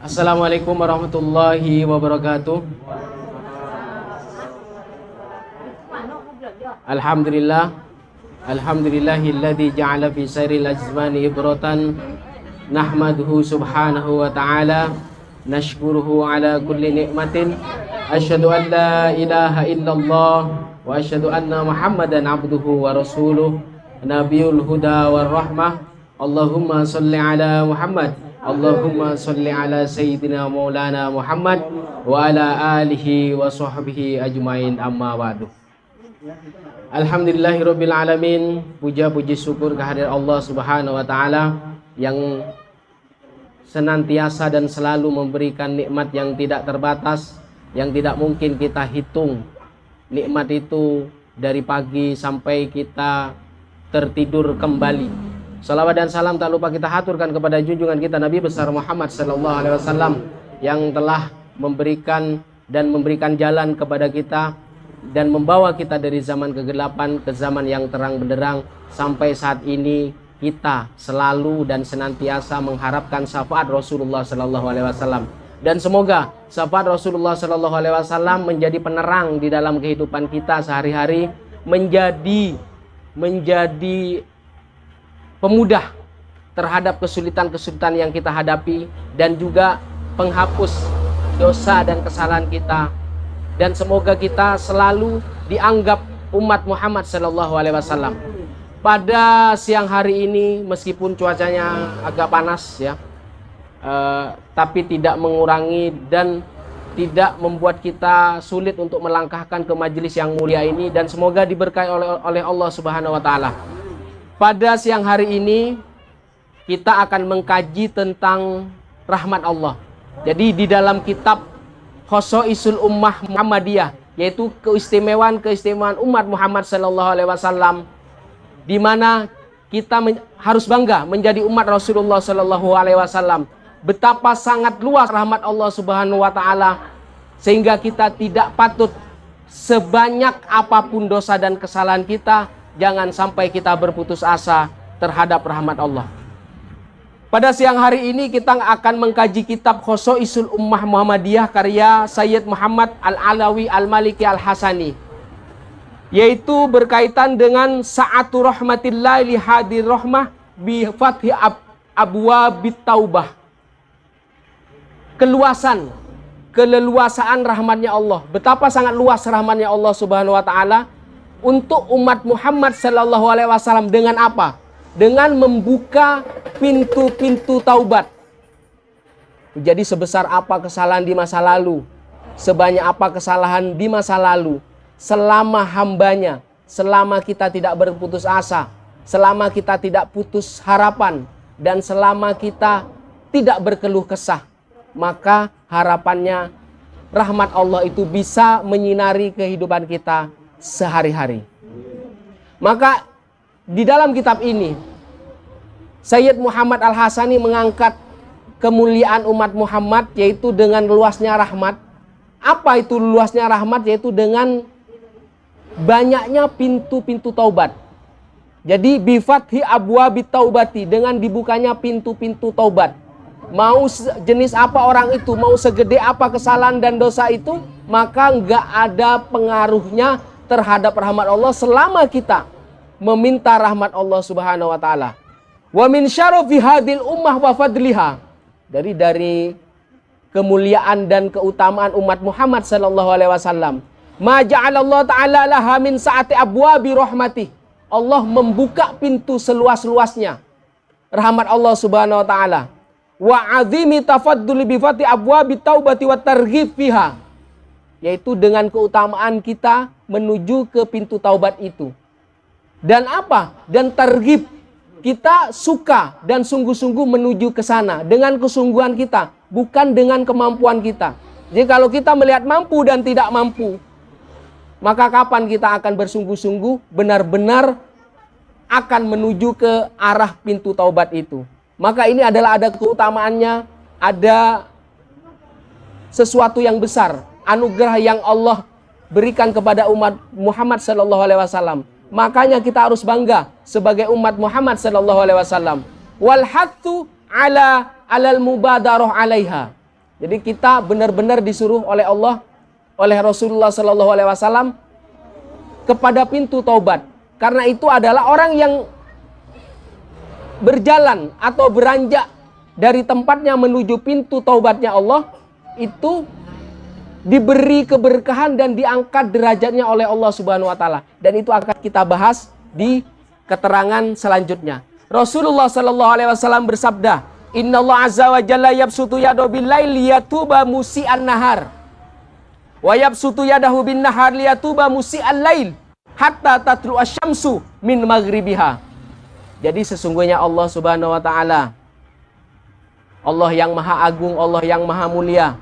Assalamualaikum warahmatullahi wabarakatuh. Alhamdulillah. Alhamdulillahilladzi ja'ala fi sairil azmani ibratan. Nahmaduhu subhanahu wa ta'ala. Nashkuruhu ala kulli ni'matin. Asyhadu an la ilaha illallah wa asyhadu anna Muhammadan abduhu wa rasuluh. Nabiyul huda war rahmah. Allahumma sholli ala Muhammad. Allahumma sholli ala sayyidina maulana Muhammad wa ala alihi wa sahbihi ajmain, amma ba'du. Alhamdulillahirabbil alamin. Puja puji syukur kehadirat Allah Subhanahu wa taala yang senantiasa dan selalu memberikan nikmat yang tidak terbatas, yang tidak mungkin kita hitung. Nikmat itu dari pagi sampai kita tertidur kembali. Salawat dan salam tak lupa kita haturkan kepada junjungan kita Nabi besar Muhammad sallallahu alaihi wasallam yang telah memberikan jalan kepada kita dan membawa kita dari zaman kegelapan ke zaman yang terang benderang sampai saat ini. Kita selalu dan senantiasa mengharapkan syafaat Rasulullah sallallahu alaihi wasallam, dan semoga syafaat Rasulullah sallallahu alaihi wasallam menjadi penerang di dalam kehidupan kita sehari-hari, menjadi pemudah terhadap kesulitan-kesulitan yang kita hadapi, dan juga penghapus dosa dan kesalahan kita. Dan semoga kita selalu dianggap umat Muhammad sallallahu alaihi wasallam. Pada siang hari ini meskipun cuacanya agak panas ya, tapi tidak mengurangi dan tidak membuat kita sulit untuk melangkahkan ke majelis yang mulia ini, dan semoga diberkahi oleh Allah Subhanahu wa taala. Pada siang hari ini kita akan mengkaji tentang rahmat Allah. Jadi di dalam kitab Khosaisul Ummah Muhammadiyah, yaitu keistimewaan umat Muhammad sallallahu alaihi wasallam, di mana kita harus bangga menjadi umat Rasulullah sallallahu alaihi wasallam. Betapa sangat luas rahmat Allah Subhanahu wa taala sehingga kita tidak patut, sebanyak apapun dosa dan kesalahan kita, jangan sampai kita berputus asa terhadap rahmat Allah. Pada siang hari ini kita akan mengkaji kitab Khosaisul Ummah Muhammadiyah karya Sayyid Muhammad Al-Alawi Al-Maliki Al-Hasani, yaitu berkaitan dengan sa'atu rahmatillah li hadir rahmah bi fathi abwabit taubah. Keleluasaan rahmatnya Allah. Betapa sangat luas rahmatnya Allah Subhanahu wa taala untuk umat Muhammad sallallahu alaihi wasallam. Dengan apa? Dengan membuka pintu-pintu taubat. Jadi sebesar apa kesalahan di masa lalu, sebanyak apa kesalahan di masa lalu, selama hambanya, selama kita tidak berputus asa, selama kita tidak putus harapan, dan selama kita tidak berkeluh kesah, maka harapannya rahmat Allah itu bisa menyinari kehidupan kita sehari-hari. Maka di dalam kitab ini Sayyid Muhammad Al-Hasani mengangkat kemuliaan umat Muhammad, yaitu dengan luasnya rahmat. Apa itu luasnya rahmat? Yaitu dengan banyaknya pintu-pintu taubat. Jadi bifathi abwabit taubati, dengan dibukanya pintu-pintu taubat. Mau jenis apa orang itu, mau segede apa kesalahan dan dosa itu, maka nggak ada pengaruhnya terhadap rahmat Allah selama kita meminta rahmat Allah Subhanahu wa taala. Wa min syarafi hadil ummah wa fadliha, dari kemuliaan dan keutamaan umat Muhammad sallallahu alaihi wasallam, ma ja'alallahu ta'ala laha min sa'ati abwabi rahmatih. Allah membuka pintu seluas-luasnya rahmat Allah Subhanahu wa taala. Wa azimi tafadduli bi fati abwabi taubati wa targhib fiha, yaitu dengan keutamaan kita menuju ke pintu taubat itu. Dan apa? Dan targhib, kita suka dan sungguh-sungguh menuju ke sana dengan kesungguhan kita, bukan dengan kemampuan kita. Jadi kalau kita melihat mampu dan tidak mampu, maka kapan kita akan bersungguh-sungguh benar-benar akan menuju ke arah pintu taubat itu? Maka ini adalah ada keutamaannya, ada sesuatu yang besar, anugerah yang Allah berikan kepada umat Muhammad sallallahu alaihi wasallam. Makanya kita harus bangga sebagai umat Muhammad sallallahu alaihi wasallam. Wal hathu alal mubadarah alaiha. Jadi kita benar-benar disuruh oleh Allah, oleh Rasulullah Shallallahu Alaihi Wasallam kepada pintu taubat. Karena itu adalah orang yang berjalan atau beranjak dari tempatnya menuju pintu taubatnya Allah, itu diberi keberkahan dan diangkat derajatnya oleh Allah Subhanahu wa taala. Dan itu akan kita bahas di keterangan selanjutnya. Rasulullah Shallallahu Alaihi Wasallam bersabda, Innallaha azza wa jalla yabsutu yadahu bil laili liyatuba musi'an nahar wa yabsutu yadahu bin nahar liyatuba musi'al lail hatta tatlu asyamsu min maghribiha. Jadi sesungguhnya Allah Subhanahu wa taala, Allah yang maha agung, Allah yang maha mulia,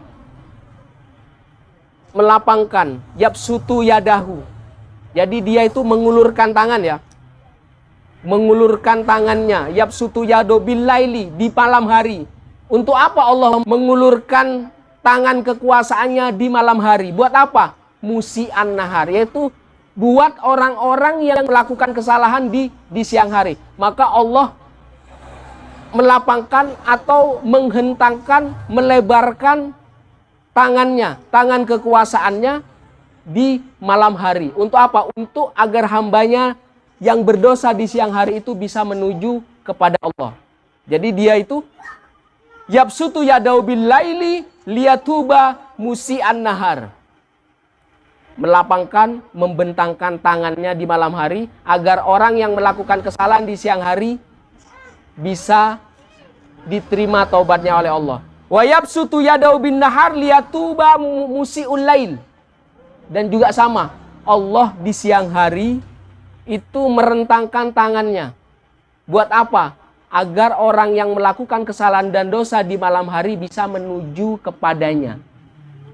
melapangkan yabsutu yadahu. Jadi dia itu mengulurkan tangan ya. Mengulurkan tangannya, yabsutu yado billaili, di malam hari. Untuk apa Allah mengulurkan tangan kekuasaannya di malam hari? Buat apa? Musi'an nahar, yaitu buat orang-orang yang melakukan kesalahan di siang hari. Maka Allah melapangkan atau menghentangkan, melebarkan tangannya, tangan kekuasaannya di malam hari. Untuk apa? Untuk agar hambanya yang berdosa di siang hari itu bisa menuju kepada Allah. Jadi dia itu yabsutu yadau bil laili liyatuba musi'an nahar. Melapangkan, membentangkan tangannya di malam hari agar orang yang melakukan kesalahan di siang hari bisa diterima taubatnya oleh Allah. Wa yabsutu yadau bin nahar liyatuba musi'ul lail. Dan juga sama, Allah di siang hari itu merentangkan tangannya. Buat apa? Agar orang yang melakukan kesalahan dan dosa di malam hari bisa menuju kepadanya.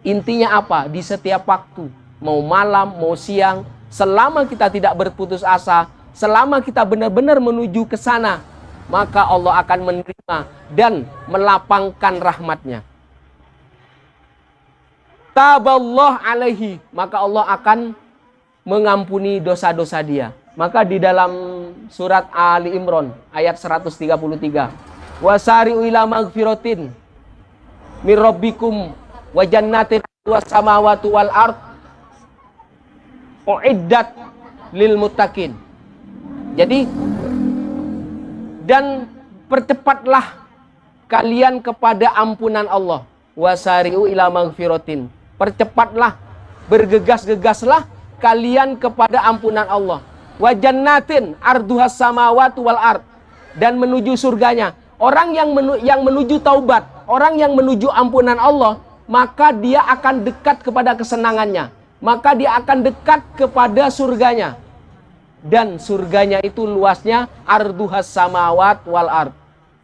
Intinya apa? Di setiap waktu, mau malam, mau siang, selama kita tidak berputus asa, selama kita benar-benar menuju ke sana, maka Allah akan menerima dan melapangkan rahmatnya. Taballah alaihi, maka Allah akan mengampuni dosa-dosa dia. Maka di dalam surat Ali Imran ayat 133, wasari'u ila magfiratin mir rabbikum wa jannatin was samawati wal ard uiddat lil muttaqin. Jadi, dan percepatlah kalian kepada ampunan Allah. Wasari'u ila magfiratin, percepatlah, bergegas-gegaslah kalian kepada ampunan Allah. Wa jannatin arduhas samawati wal ard, dan menuju surganya. Orang yang menuju taubat, orang yang menuju ampunan Allah, maka dia akan dekat kepada kesenangannya, maka dia akan dekat kepada surganya. Dan surganya itu luasnya arduhas samawat wal ard.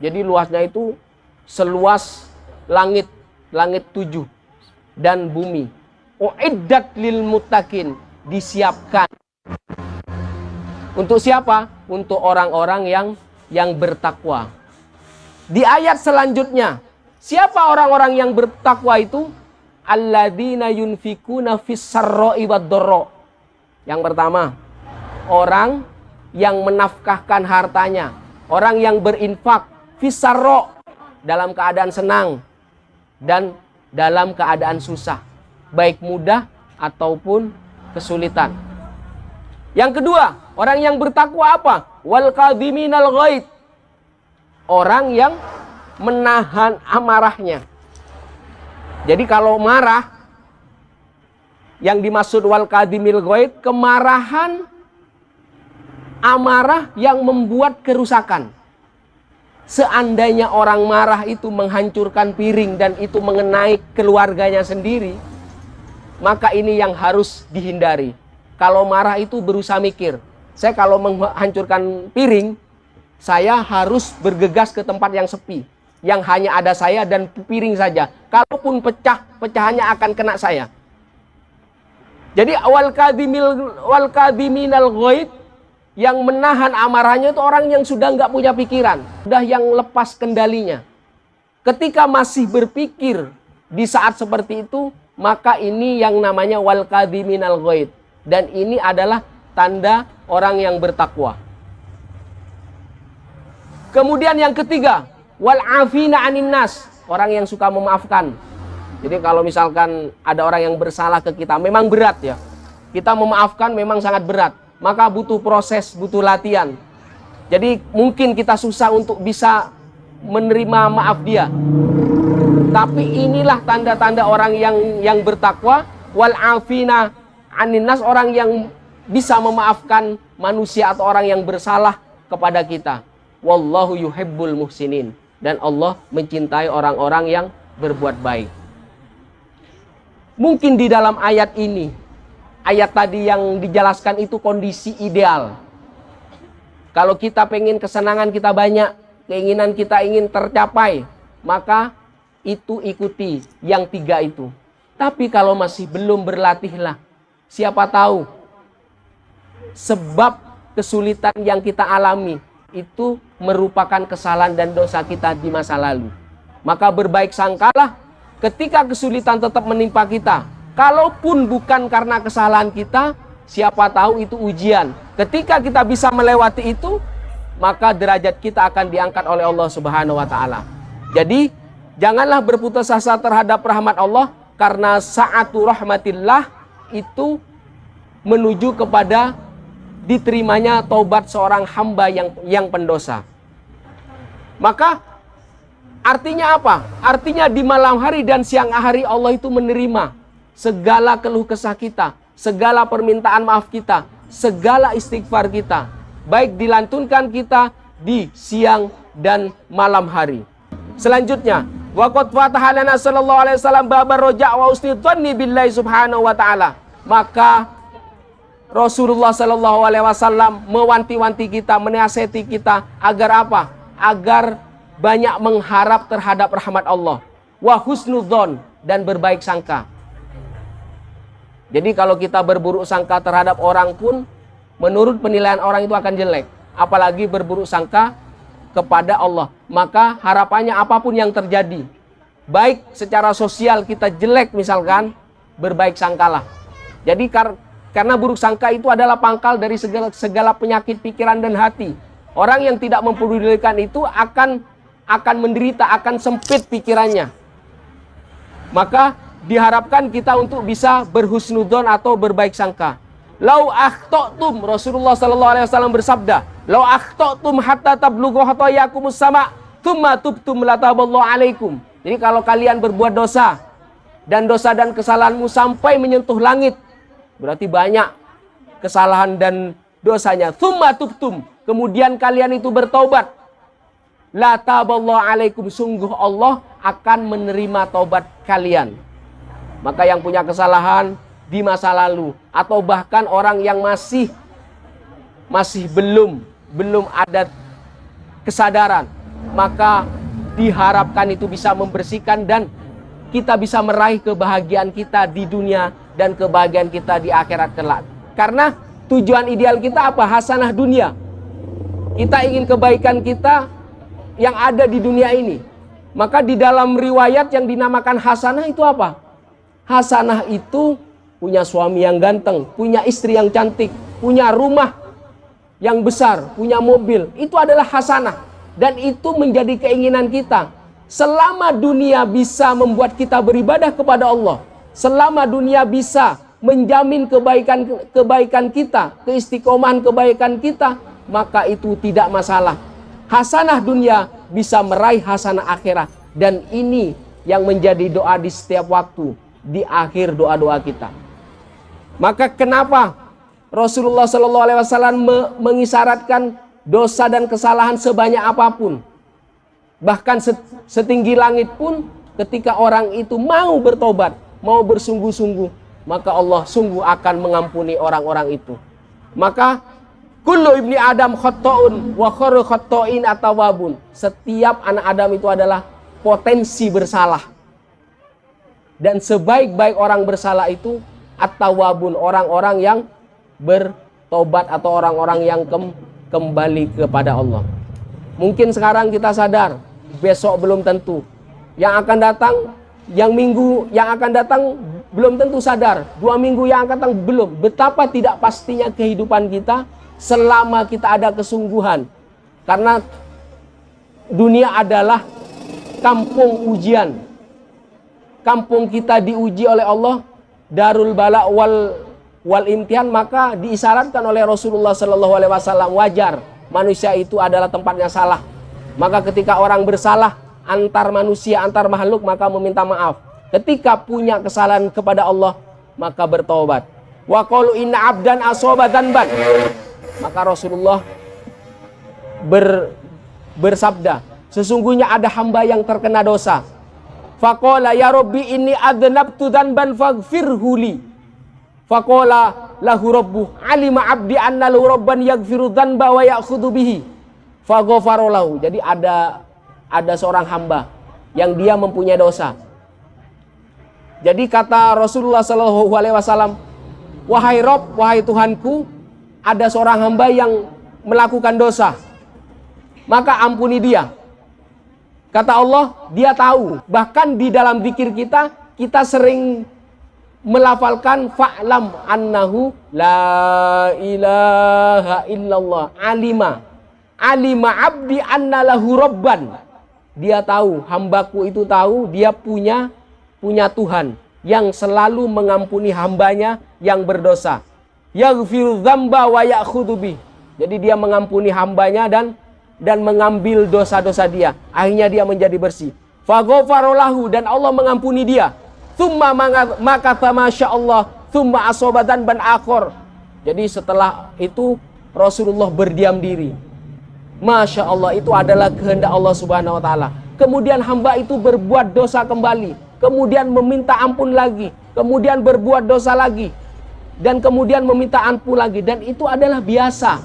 Jadi luasnya itu seluas langit 7 dan bumi. Uiddat lil muttaqin, disiapkan. Untuk siapa? Untuk orang-orang yang bertakwa. Di ayat selanjutnya, siapa orang-orang yang bertakwa itu? Alladzina yunfikuna fis sarra'i wad dharra. Yang pertama, orang yang menafkahkan hartanya, orang yang berinfak fis sarra, dalam keadaan senang dan dalam keadaan susah, baik mudah ataupun kesulitan. Yang kedua, orang yang bertakwa apa? Wal kadhiminal ghaid, orang yang menahan amarahnya. Jadi kalau marah, yang dimaksud wal kadhimil ghaid, kemarahan, amarah yang membuat kerusakan. Seandainya orang marah itu menghancurkan piring dan itu mengenai keluarganya sendiri, maka ini yang harus dihindari. Kalau marah itu berusaha mikir, saya kalau menghancurkan piring, saya harus bergegas ke tempat yang sepi, yang hanya ada saya dan piring saja. Kalaupun pecah, pecahannya akan kena saya. Jadi wal kadhiminal ghaid, yang menahan amarahnya itu orang yang sudah nggak punya pikiran, sudah yang lepas kendalinya. Ketika masih berpikir di saat seperti itu, maka ini yang namanya wal kadhiminal ghaid. Dan ini adalah tanda orang yang bertakwa. Kemudian yang ketiga, wal afina anin nas, orang yang suka memaafkan. Jadi kalau misalkan ada orang yang bersalah ke kita, memang berat ya. Kita memaafkan memang sangat berat. Maka butuh proses, butuh latihan. Jadi mungkin kita susah untuk bisa menerima maaf dia. Tapi inilah tanda-tanda orang yang bertakwa. Wal afina anin nas, orang yang bisa memaafkan manusia atau orang yang bersalah kepada kita. Wallahu yuhibbul muhsinin. Dan Allah mencintai orang-orang yang berbuat baik. Mungkin di dalam ayat ini, ayat tadi yang dijelaskan itu kondisi ideal. Kalau kita pengen kesenangan kita banyak, keinginan kita ingin tercapai, maka itu ikuti yang 3 itu. Tapi kalau masih belum berlatihlah, siapa tahu sebab kesulitan yang kita alami itu merupakan kesalahan dan dosa kita di masa lalu. Maka berbaik sangkalah ketika kesulitan tetap menimpa kita. Kalaupun bukan karena kesalahan kita, siapa tahu itu ujian. Ketika kita bisa melewati itu, maka derajat kita akan diangkat oleh Allah Subhanahu wa taala. Jadi, janganlah berputus asa terhadap rahmat Allah, karena sa'atu rahmatillah itu menuju kepada diterimanya taubat seorang hamba yang pendosa. Maka artinya apa? Artinya di malam hari dan siang hari Allah itu menerima segala keluh kesah kita, segala permintaan maaf kita, segala istighfar kita, baik dilantunkan kita di siang dan malam hari. Selanjutnya, waqad fataha lana sallallahu alaihi wasallam babar roja' wa usni dhanni billahi subhanahu wa ta'ala. Maka Rasulullah sallallahu alaihi wasallam mewanti-wanti kita, menasihati kita agar apa? Agar banyak mengharap terhadap rahmat Allah. Wa husnudzon, dan berbaik sangka. Jadi kalau kita berburuk sangka terhadap orang pun, menurut penilaian orang itu akan jelek. Apalagi berburuk sangka kepada Allah. Maka harapannya apapun yang terjadi, baik secara sosial kita jelek misalkan, berbaik sangkalah. Jadi karena buruk sangka itu adalah pangkal dari segala penyakit pikiran dan hati. Orang yang tidak mempedulikan itu akan menderita, akan sempit pikirannya. Maka diharapkan kita untuk bisa berhusnudzon atau berbaik sangka. Lau akhtotum, Rasulullah sallallahu alaihi wasallam bersabda, lau akhtotum hatta tablughu khatayakumus sama, tsumma tubtum lataballahu alaikum. Jadi kalau kalian berbuat dosa dan kesalahanmu sampai menyentuh langit, berarti banyak kesalahan dan dosanya. Tsumma tubtum, kemudian kalian itu bertaubat, lataballahu alaikum, sungguh Allah akan menerima taubat kalian. Maka yang punya kesalahan di masa lalu, atau bahkan orang yang masih belum ada kesadaran, maka diharapkan itu bisa membersihkan dan kita bisa meraih kebahagiaan kita di dunia dan kebahagiaan kita di akhirat kelak. Karena tujuan ideal kita apa? Hasanah dunia. Kita ingin kebaikan kita yang ada di dunia ini. Maka di dalam riwayat yang dinamakan hasanah itu apa? Hasanah itu punya suami yang ganteng, punya istri yang cantik, punya rumah yang besar, punya mobil. Itu adalah hasanah. Dan itu menjadi keinginan kita. Selama dunia bisa membuat kita beribadah kepada Allah, selama dunia bisa menjamin kebaikan kita, keistiqomahan kebaikan kita, maka itu tidak masalah. Hasanah dunia bisa meraih hasanah akhirat. Dan ini yang menjadi doa di setiap waktu, di akhir doa-doa kita. Maka kenapa Rasulullah Shallallahu Alaihi Wasallam mengisyaratkan dosa dan kesalahan sebanyak apapun, bahkan setinggi langit pun, ketika orang itu mau bertobat, mau bersungguh-sungguh, maka Allah sungguh akan mengampuni orang-orang itu. Maka kullu ibni Adam khotta'un wa khairu khotta'in at-tawwabun. Setiap anak Adam itu adalah potensi bersalah. Dan sebaik-baik orang bersalah itu at-tawwabun, orang-orang yang bertobat atau orang-orang yang kembali kepada Allah. Mungkin sekarang kita sadar, besok belum tentu. Yang akan datang, yang minggu yang akan datang belum tentu sadar. 2 minggu yang akan datang belum. Betapa tidak pastinya kehidupan kita selama kita ada kesungguhan. Karena dunia adalah kampung ujian. kampung kita diuji oleh Allah, darul bala wal imtihan, maka diisyaratkan oleh Rasulullah Shallallahu Alaihi Wasallam, wajar manusia itu adalah tempatnya salah. Maka ketika orang bersalah antar manusia, antar makhluk, maka meminta maaf. Ketika punya kesalahan kepada Allah, maka bertobat. Wa qalu inna abdan asoba dzanban. Maka Rasulullah bersabda, sesungguhnya ada hamba yang terkena dosa. Faqala ya Rabbi inni adnabtu dzanban faghfirhu li. Faqala lahu rabbuh alima abdi anna lahu rabban yaghfiru dzanba wa ya'khudhu bihi. Faghfara lahu. Jadi ada seorang hamba yang dia mempunyai dosa. Jadi kata Rasulullah Shallallahu Alaihi Wasallam, wahai Rob, wahai Tuhanku, ada seorang hamba yang melakukan dosa, maka ampuni dia. Kata Allah, dia tahu. Bahkan di dalam zikir kita sering melafalkan fa'lam annahu la ilaha illallah. Alima abdi anna lahu rabban. Dia tahu, hambaku itu tahu, dia punya Tuhan yang selalu mengampuni hambanya yang berdosa. Yaghfiru dzamba wa ya'khudhu bih. Jadi dia mengampuni hambanya dan mengambil dosa-dosa dia. Akhirnya dia menjadi bersih. Faghfara lahu, dan Allah mengampuni dia. Tsumma makatha masyaallah, tsumma asaba dzanban akhar. Jadi setelah itu Rasulullah berdiam diri. Masya Allah, itu adalah kehendak Allah Subhanahu wa taala. Kemudian hamba itu berbuat dosa kembali, kemudian meminta ampun lagi, kemudian berbuat dosa lagi, dan kemudian meminta ampun lagi. Dan itu adalah biasa,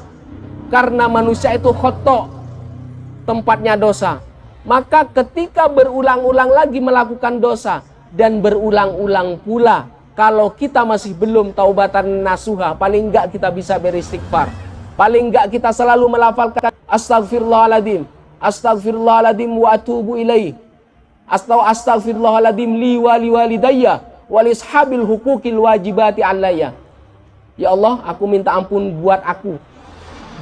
karena manusia itu khoto, tempatnya dosa. Maka ketika berulang-ulang lagi melakukan dosa, dan berulang-ulang pula, kalau kita masih belum taubatan nasuha, paling enggak kita bisa beristighfar. Paling enggak kita selalu melafalkan astagfirullahaladzim, astagfirullahaladzim wa atubu ilaih, astagfirullahaladzim li wali walidayya walishabil hukukil wajibati alayya. Ya Allah, aku minta ampun buat aku,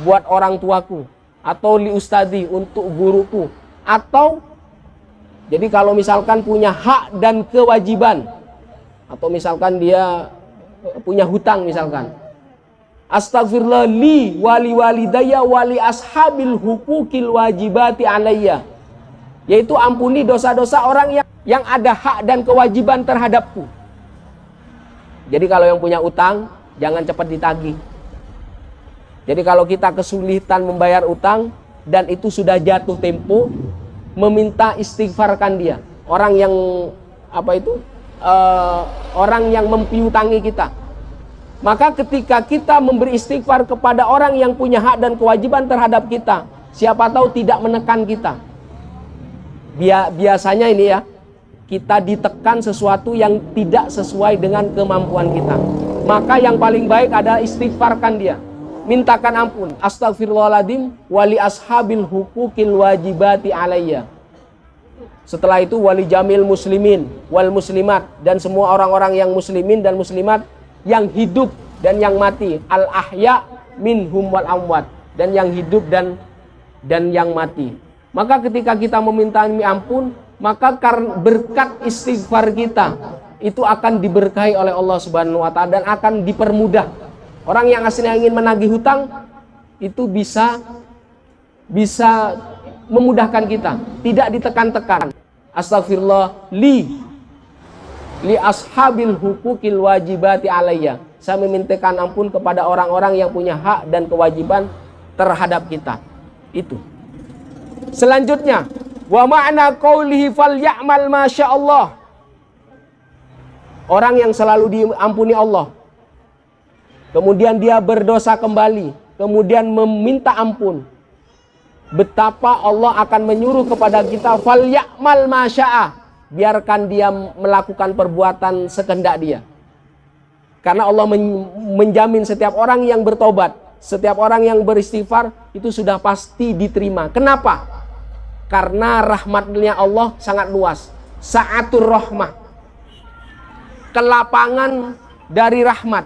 buat orang tuaku, atau li ustadi, untuk guruku. Atau jadi kalau misalkan punya hak dan kewajiban, atau misalkan dia punya hutang misalkan, astagfirullah li wali walidayya wali ashabil hukukil wajibati alayya, yaitu ampuni dosa-dosa orang yang ada hak dan kewajiban terhadapku. Jadi kalau yang punya utang, jangan cepat ditagih. Jadi kalau kita kesulitan membayar utang dan itu sudah jatuh tempo, meminta istighfarkan dia. Orang yang orang yang mempiutangi kita. Maka ketika kita memberi istighfar kepada orang yang punya hak dan kewajiban terhadap kita, siapa tahu tidak menekan kita. Biasanya ini ya, kita ditekan sesuatu yang tidak sesuai dengan kemampuan kita. Maka yang paling baik adalah istighfarkan dia, mintakan ampun. Astagfirullahaladzim wali ashabil hukukil wajibati alayya. Setelah itu wali jamil muslimin wal muslimat, dan semua orang-orang yang muslimin dan muslimat yang hidup dan yang mati, al ahya minhum wal amwat, dan yang hidup dan yang mati. Maka ketika kita meminta ampun, maka karena berkat istighfar kita itu akan diberkahi oleh Allah Subhanahu wa taala dan akan dipermudah. Orang yang aslinya ingin menagih hutang itu bisa memudahkan kita, tidak ditekan-tekan. Astagfirullah li ashabil hukukil wajibati alayya. Saya memintakan ampun kepada orang-orang yang punya hak dan kewajiban terhadap kita. Itu. Selanjutnya, wa ma'na qaulihi falyamal masyaallah. Orang yang selalu diampuni Allah, kemudian dia berdosa kembali, kemudian meminta ampun, betapa Allah akan menyuruh kepada kita falyamal masya'a, biarkan dia melakukan perbuatan sekehendak dia. Karena Allah menjamin setiap orang yang bertobat, setiap orang yang beristighfar itu sudah pasti diterima. Kenapa? Karena rahmatnya Allah sangat luas. Sa'atur rahmah, kelapangan dari rahmat.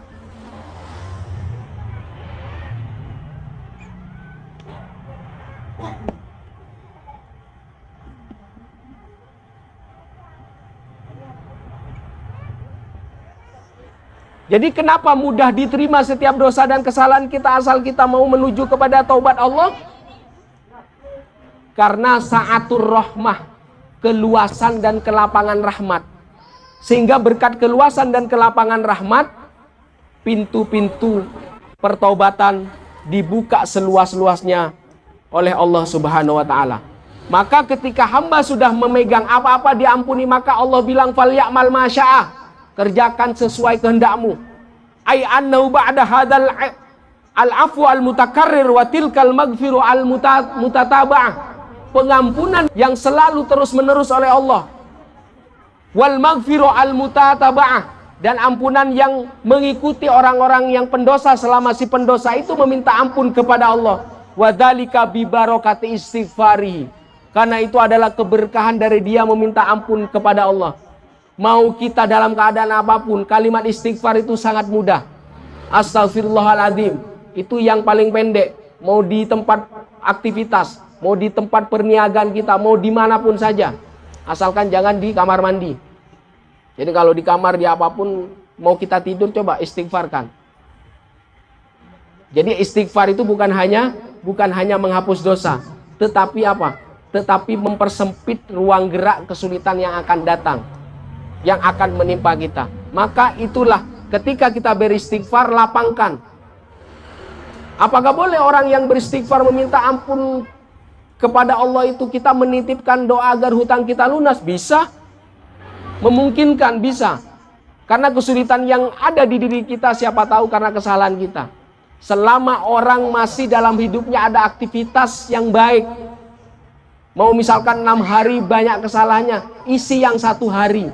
Jadi kenapa mudah diterima setiap dosa dan kesalahan kita asal kita mau menuju kepada taubat Allah? Karena sa'atur rahmah, keluasan dan kelapangan rahmat. Sehingga berkat keluasan dan kelapangan rahmat, pintu-pintu pertaubatan dibuka seluas-luasnya oleh Allah Subhanahu wa taala. Maka ketika hamba sudah memegang apa-apa diampuni, maka Allah bilang falyamal masya'ah, kerjakan sesuai kehendakmu. Ai annahu ba'da hadzal al-afwu al-mutakarrir wa tilkal maghfiru al-mutataba'ah. Pengampunan yang selalu terus-menerus oleh Allah. Wal maghfiru al-mutataba'ah, dan ampunan yang mengikuti orang-orang yang pendosa selama si pendosa itu meminta ampun kepada Allah. Wa dzalika bi barakati istighfarihi. Karena itu adalah keberkahan dari dia meminta ampun kepada Allah. Mau kita dalam keadaan apapun, kalimat istighfar itu sangat mudah. Astaghfirullahaladzim, itu yang paling pendek. Mau di tempat aktivitas, mau di tempat perniagaan kita, mau dimanapun saja. Asalkan jangan di kamar mandi. Jadi kalau di kamar, di apapun, mau kita tidur, coba istighfarkan. Jadi istighfar itu bukan hanya menghapus dosa, tetapi apa? Tetapi mempersempit ruang gerak kesulitan yang akan datang, yang akan menimpa kita. Maka itulah ketika kita beristighfar, lapangkan. Apakah boleh orang yang beristighfar meminta ampun kepada Allah itu kita menitipkan doa agar hutang kita lunas? Bisa. Memungkinkan, bisa. Karena kesulitan yang ada di diri kita siapa tahu karena kesalahan kita. Selama orang masih dalam hidupnya ada aktivitas yang baik, mau misalkan 6 hari banyak kesalahannya, isi yang 1 hari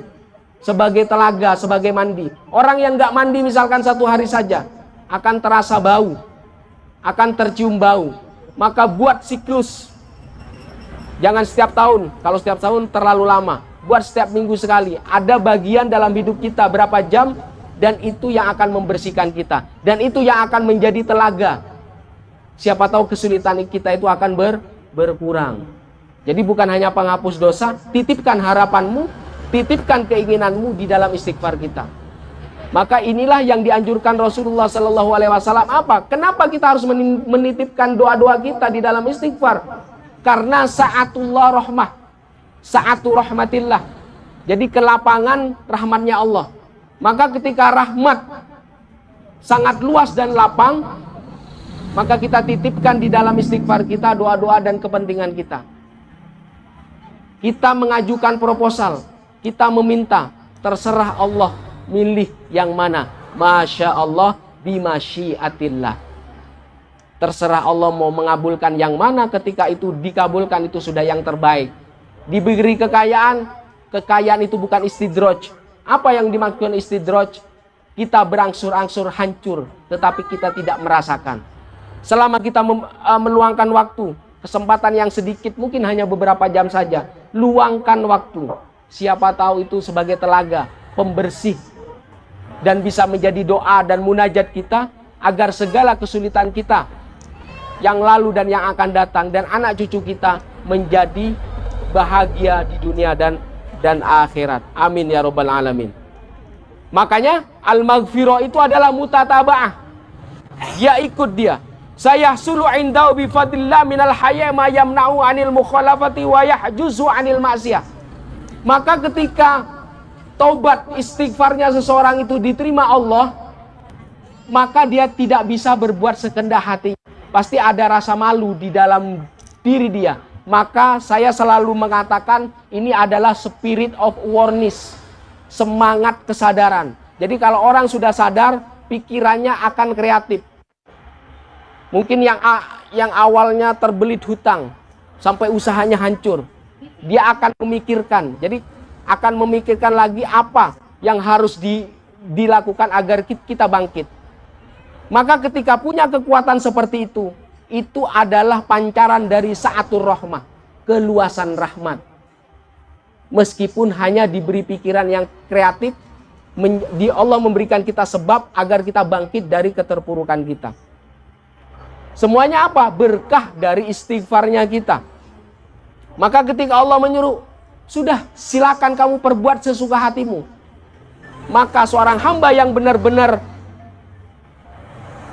sebagai telaga, sebagai mandi. Orang yang nggak mandi misalkan 1 hari saja akan terasa bau, akan tercium bau. Maka buat siklus, jangan setiap tahun. Kalau setiap tahun terlalu lama, buat setiap minggu sekali. Ada bagian dalam hidup kita berapa jam, dan itu yang akan membersihkan kita, dan itu yang akan menjadi telaga. Siapa tahu kesulitan kita itu akan berkurang. Jadi bukan hanya penghapus dosa, titipkan harapanmu, titipkan keinginanmu di dalam istighfar kita. Maka inilah yang dianjurkan Rasulullah Sallallahu Alaihi Wasallam. Apa? Kenapa kita harus menitipkan doa-doa kita di dalam istighfar? Karena sa'atullah rahmah, sa'atur rahmatillah. Jadi kelapangan rahmatnya Allah. Maka ketika rahmat sangat luas dan lapang, maka kita titipkan di dalam istighfar kita doa-doa dan kepentingan kita. Kita mengajukan proposal, kita meminta, terserah Allah milih yang mana. Masya Allah bimasyiatillah. Terserah Allah mau mengabulkan yang mana, ketika itu dikabulkan itu sudah yang terbaik. Diberi kekayaan, kekayaan itu bukan istidraj. Apa yang dimaksudkan istidraj? Kita berangsur-angsur hancur, tetapi kita tidak merasakan. Selama kita meluangkan waktu, kesempatan yang sedikit, mungkin hanya beberapa jam saja, luangkan waktu. Siapa tahu itu sebagai telaga, pembersih, dan bisa menjadi doa dan munajat kita, agar segala kesulitan kita yang lalu dan yang akan datang, dan anak cucu kita menjadi bahagia di dunia dan akhirat. Amin ya rabbal alamin. Makanya al-maghfirah itu adalah mutataba'ah. Dia ikut dia. Sayahsulu indau bi fadlillah minal hayya ma yamna'u 'anil mukhalafati wa yahjuzu 'anil ma'siyah. Maka ketika taubat istighfarnya seseorang itu diterima Allah, maka dia tidak bisa berbuat sekehendak hati. Pasti ada rasa malu di dalam diri dia. Maka saya selalu mengatakan ini adalah spirit of awareness, semangat kesadaran. Jadi kalau orang sudah sadar, pikirannya akan kreatif. Mungkin yang awalnya terbelit hutang sampai usahanya hancur, dia akan memikirkan. Jadi akan memikirkan lagi apa yang harus dilakukan agar kita bangkit. Maka ketika punya kekuatan seperti itu adalah pancaran dari sa'atur rahmah, keluasan rahmat. Meskipun hanya diberi pikiran yang kreatif, Allah memberikan kita sebab agar kita bangkit dari keterpurukan kita. Semuanya apa? Berkah dari istighfarnya kita. Maka ketika Allah menyuruh, sudah silakan kamu perbuat sesuka hatimu. maka seorang hamba yang benar-benar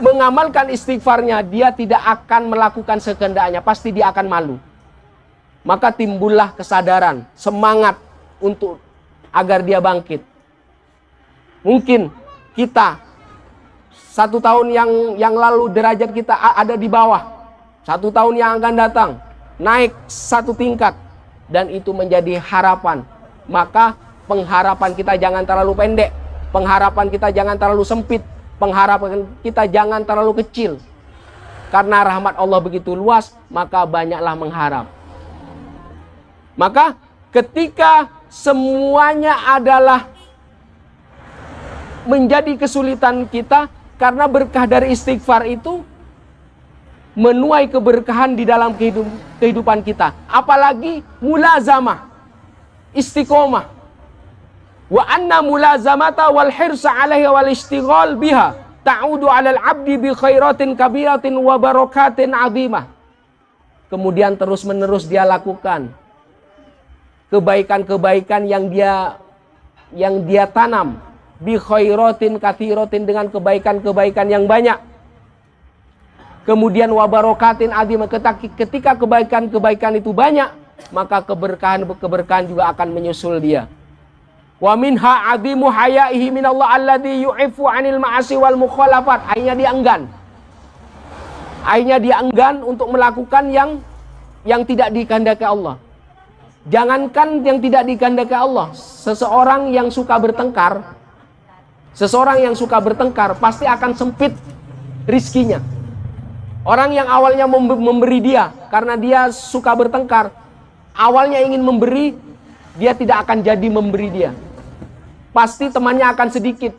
mengamalkan istighfarnya, dia tidak akan melakukan sekehendaknya, pasti dia akan malu. Maka timbullah kesadaran, semangat untuk agar dia bangkit. Mungkin kita 1 tahun yang lalu derajat kita ada di bawah, 1 tahun yang akan datang naik 1 tingkat, dan itu menjadi harapan. Maka pengharapan kita jangan terlalu pendek, pengharapan kita jangan terlalu sempit, pengharapan kita jangan terlalu kecil. Karena rahmat Allah begitu luas, maka banyaklah mengharap. Maka ketika semuanya adalah menjadi kesulitan kita, karena berkah dari istighfar itu menuai keberkahan di dalam kehidupan kita. Apalagi mulazamah, istiqomah. Wa anna mulazamata wal hirsa alaihi wal istighal biha ta'udu 'alal 'abdi bi khairatin kabiratin wa barakatin 'azimah. Kemudian terus-menerus dia lakukan kebaikan-kebaikan yang dia tanam, bi khairatin katsiratin, dengan kebaikan-kebaikan yang banyak. Kemudian wabarokatin azim, ketika kebaikan-kebaikan itu banyak, maka keberkahan juga akan menyusul dia. Wa minha azimu hayaihi minallah alladzi yu'ifu 'anil ma'asi wal mukhalafat. Akhirnya dia enggan untuk melakukan yang tidak dikehendaki Allah. Jangankan yang tidak dikehendaki Allah, seseorang yang suka bertengkar pasti akan sempit rizkinya. Orang yang awalnya memberi dia, karena dia suka bertengkar, awalnya ingin memberi, dia tidak akan jadi memberi dia. Pasti temannya akan sedikit,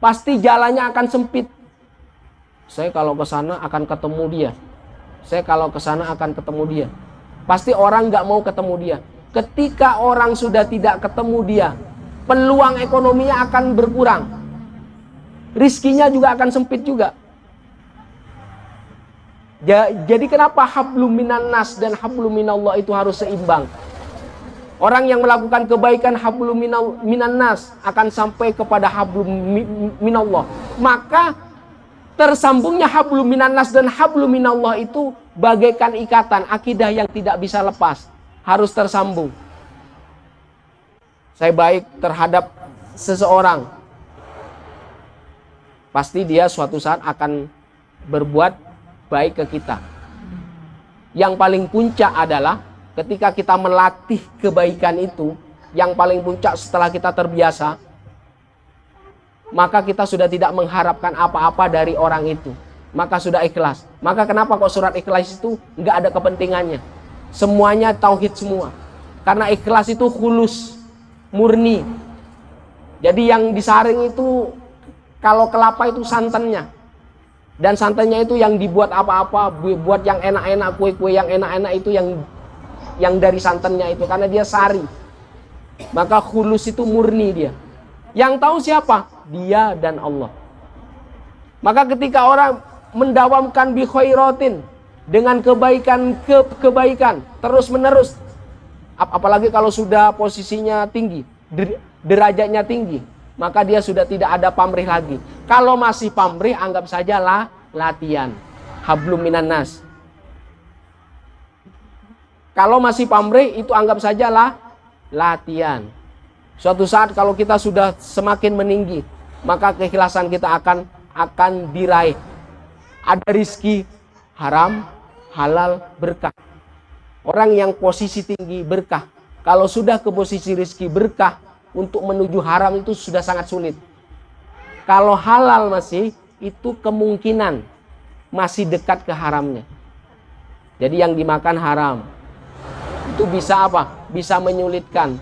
pasti jalannya akan sempit. Saya kalau ke sana akan ketemu dia, saya kalau ke sana akan ketemu dia. Pasti orang nggak mau ketemu dia. Ketika orang sudah tidak ketemu dia, peluang ekonominya akan berkurang, rizkinya juga akan sempit juga. Jadi kenapa hablum minan nas dan hablum minallah itu harus seimbang? Orang yang melakukan kebaikan hablum minan nas akan sampai kepada hablum minallah. Maka tersambungnya hablum minan nas dan hablum minallah itu bagaikan ikatan akidah yang tidak bisa lepas, harus tersambung. Saya baik terhadap seseorang, pasti dia suatu saat akan berbuat baik ke kita. Yang paling puncak adalah ketika kita melatih kebaikan itu, yang paling puncak setelah kita terbiasa, maka kita sudah tidak mengharapkan apa-apa dari orang itu, maka sudah ikhlas. Maka kenapa kok surat ikhlas itu nggak ada kepentingannya, semuanya tauhid semua, karena ikhlas itu khulus, murni. Jadi yang disaring itu, kalau kelapa itu santannya, dan santannya itu yang dibuat apa-apa, buat yang enak-enak, kue-kue yang enak-enak itu yang dari santannya itu, karena dia sari. Maka khulus itu murni dia. Yang tahu siapa? Dia dan Allah. Maka ketika orang mendawamkan bi khairatin, dengan kebaikan terus menerus, apalagi kalau sudah posisinya tinggi, derajatnya tinggi, maka dia sudah tidak ada pamrih lagi. Kalau masih pamrih, anggap sajalah latihan hablum minan nas. Kalau masih pamrih, itu anggap sajalah latihan. Suatu saat kalau kita sudah semakin meninggi, maka keikhlasan kita akan diraih. Ada rizki haram, halal, berkah. Orang yang posisi tinggi berkah. Kalau sudah ke posisi rizki berkah, untuk menuju haram itu sudah sangat sulit. Kalau halal masih, itu kemungkinan masih dekat ke haramnya. Jadi yang dimakan haram itu bisa apa? Bisa menyulitkan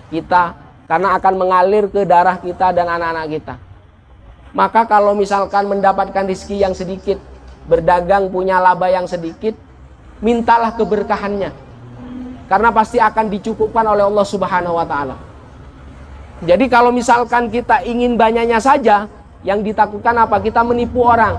kita, karena akan mengalir ke darah kita dan anak-anak kita. Maka kalau misalkan mendapatkan rezeki yang sedikit, berdagang punya laba yang sedikit, mintalah keberkahannya, karena pasti akan dicukupkan oleh Allah Subhanahu wa Ta'ala. Jadi kalau misalkan kita ingin banyaknya saja, yang ditakutkan apa? Kita menipu orang.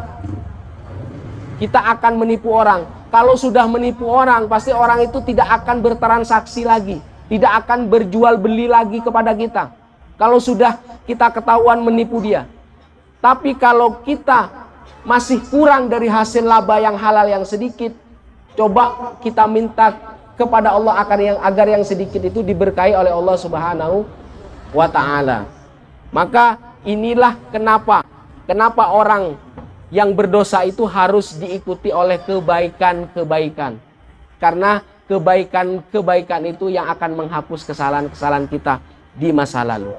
Kita akan menipu orang. Kalau sudah menipu orang, pasti orang itu tidak akan bertransaksi lagi, tidak akan berjual beli lagi kepada kita. Kalau sudah kita ketahuan menipu dia. Tapi kalau kita masih kurang dari hasil laba yang halal yang sedikit, coba kita minta kepada Allah agar yang sedikit itu diberkahi oleh Allah Subhanahu wa ta'ala. Maka inilah kenapa orang yang berdosa itu harus diikuti oleh kebaikan-kebaikan. Karena kebaikan-kebaikan itu yang akan menghapus kesalahan-kesalahan kita di masa lalu.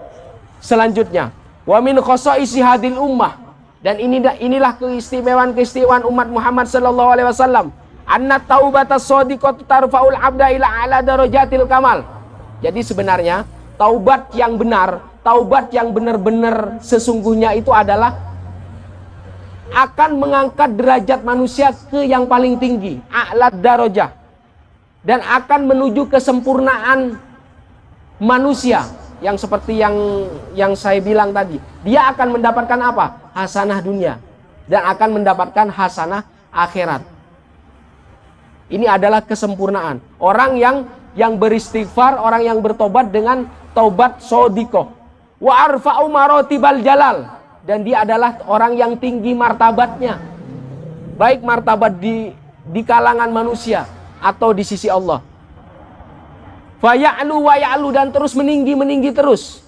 Selanjutnya, wa min khosa'isi hadil ummah, dan inilah keistimewaan umat Muhammad sallallahu alaihi wasallam, anna taubatas shadiqatu tarfa'ul abda ila ala darajatil kamal. Jadi sebenarnya taubat yang benar-benar sesungguhnya itu adalah akan mengangkat derajat manusia ke yang paling tinggi, a'la darajah, dan akan menuju kesempurnaan manusia yang seperti yang saya bilang tadi. Dia akan mendapatkan apa? Hasanah dunia dan akan mendapatkan hasanah akhirat. Ini adalah kesempurnaan. Orang yang beristighfar, orang yang bertobat dengan taubat shadiqah. Wa arfa'u maratibal jalal, dan dia adalah orang yang tinggi martabatnya, baik martabat di kalangan manusia atau di sisi Allah. Faya'lu wa ya'lu, dan terus meninggi terus.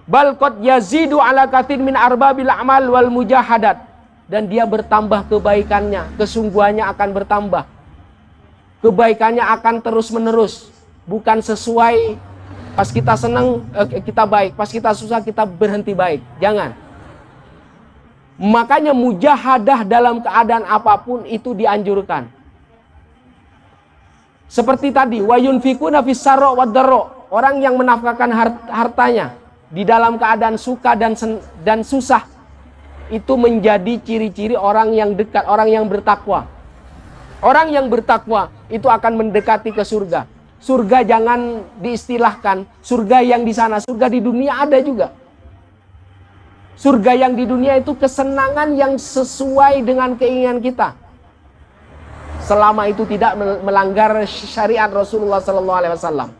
Bal qad yazidu ala katsir min arbabil a'mal wal mujahadat, dan dia bertambah kebaikannya, kesungguhannya akan bertambah. Kebaikannya akan terus menerus, bukan sesuai pas kita senang kita baik, pas kita susah kita berhenti baik. Jangan. Makanya mujahadah dalam keadaan apapun itu dianjurkan. Seperti tadi, wa yunfikuna fis sarra wad dharra, orang yang menafkahkan hartanya di dalam keadaan suka dan susah, itu menjadi ciri-ciri orang yang dekat, orang yang bertakwa. Orang yang bertakwa itu akan mendekati ke surga. Surga jangan diistilahkan surga yang di sana, surga di dunia ada juga. Surga yang di dunia itu kesenangan yang sesuai dengan keinginan kita, selama itu tidak melanggar syariat Rasulullah SAW.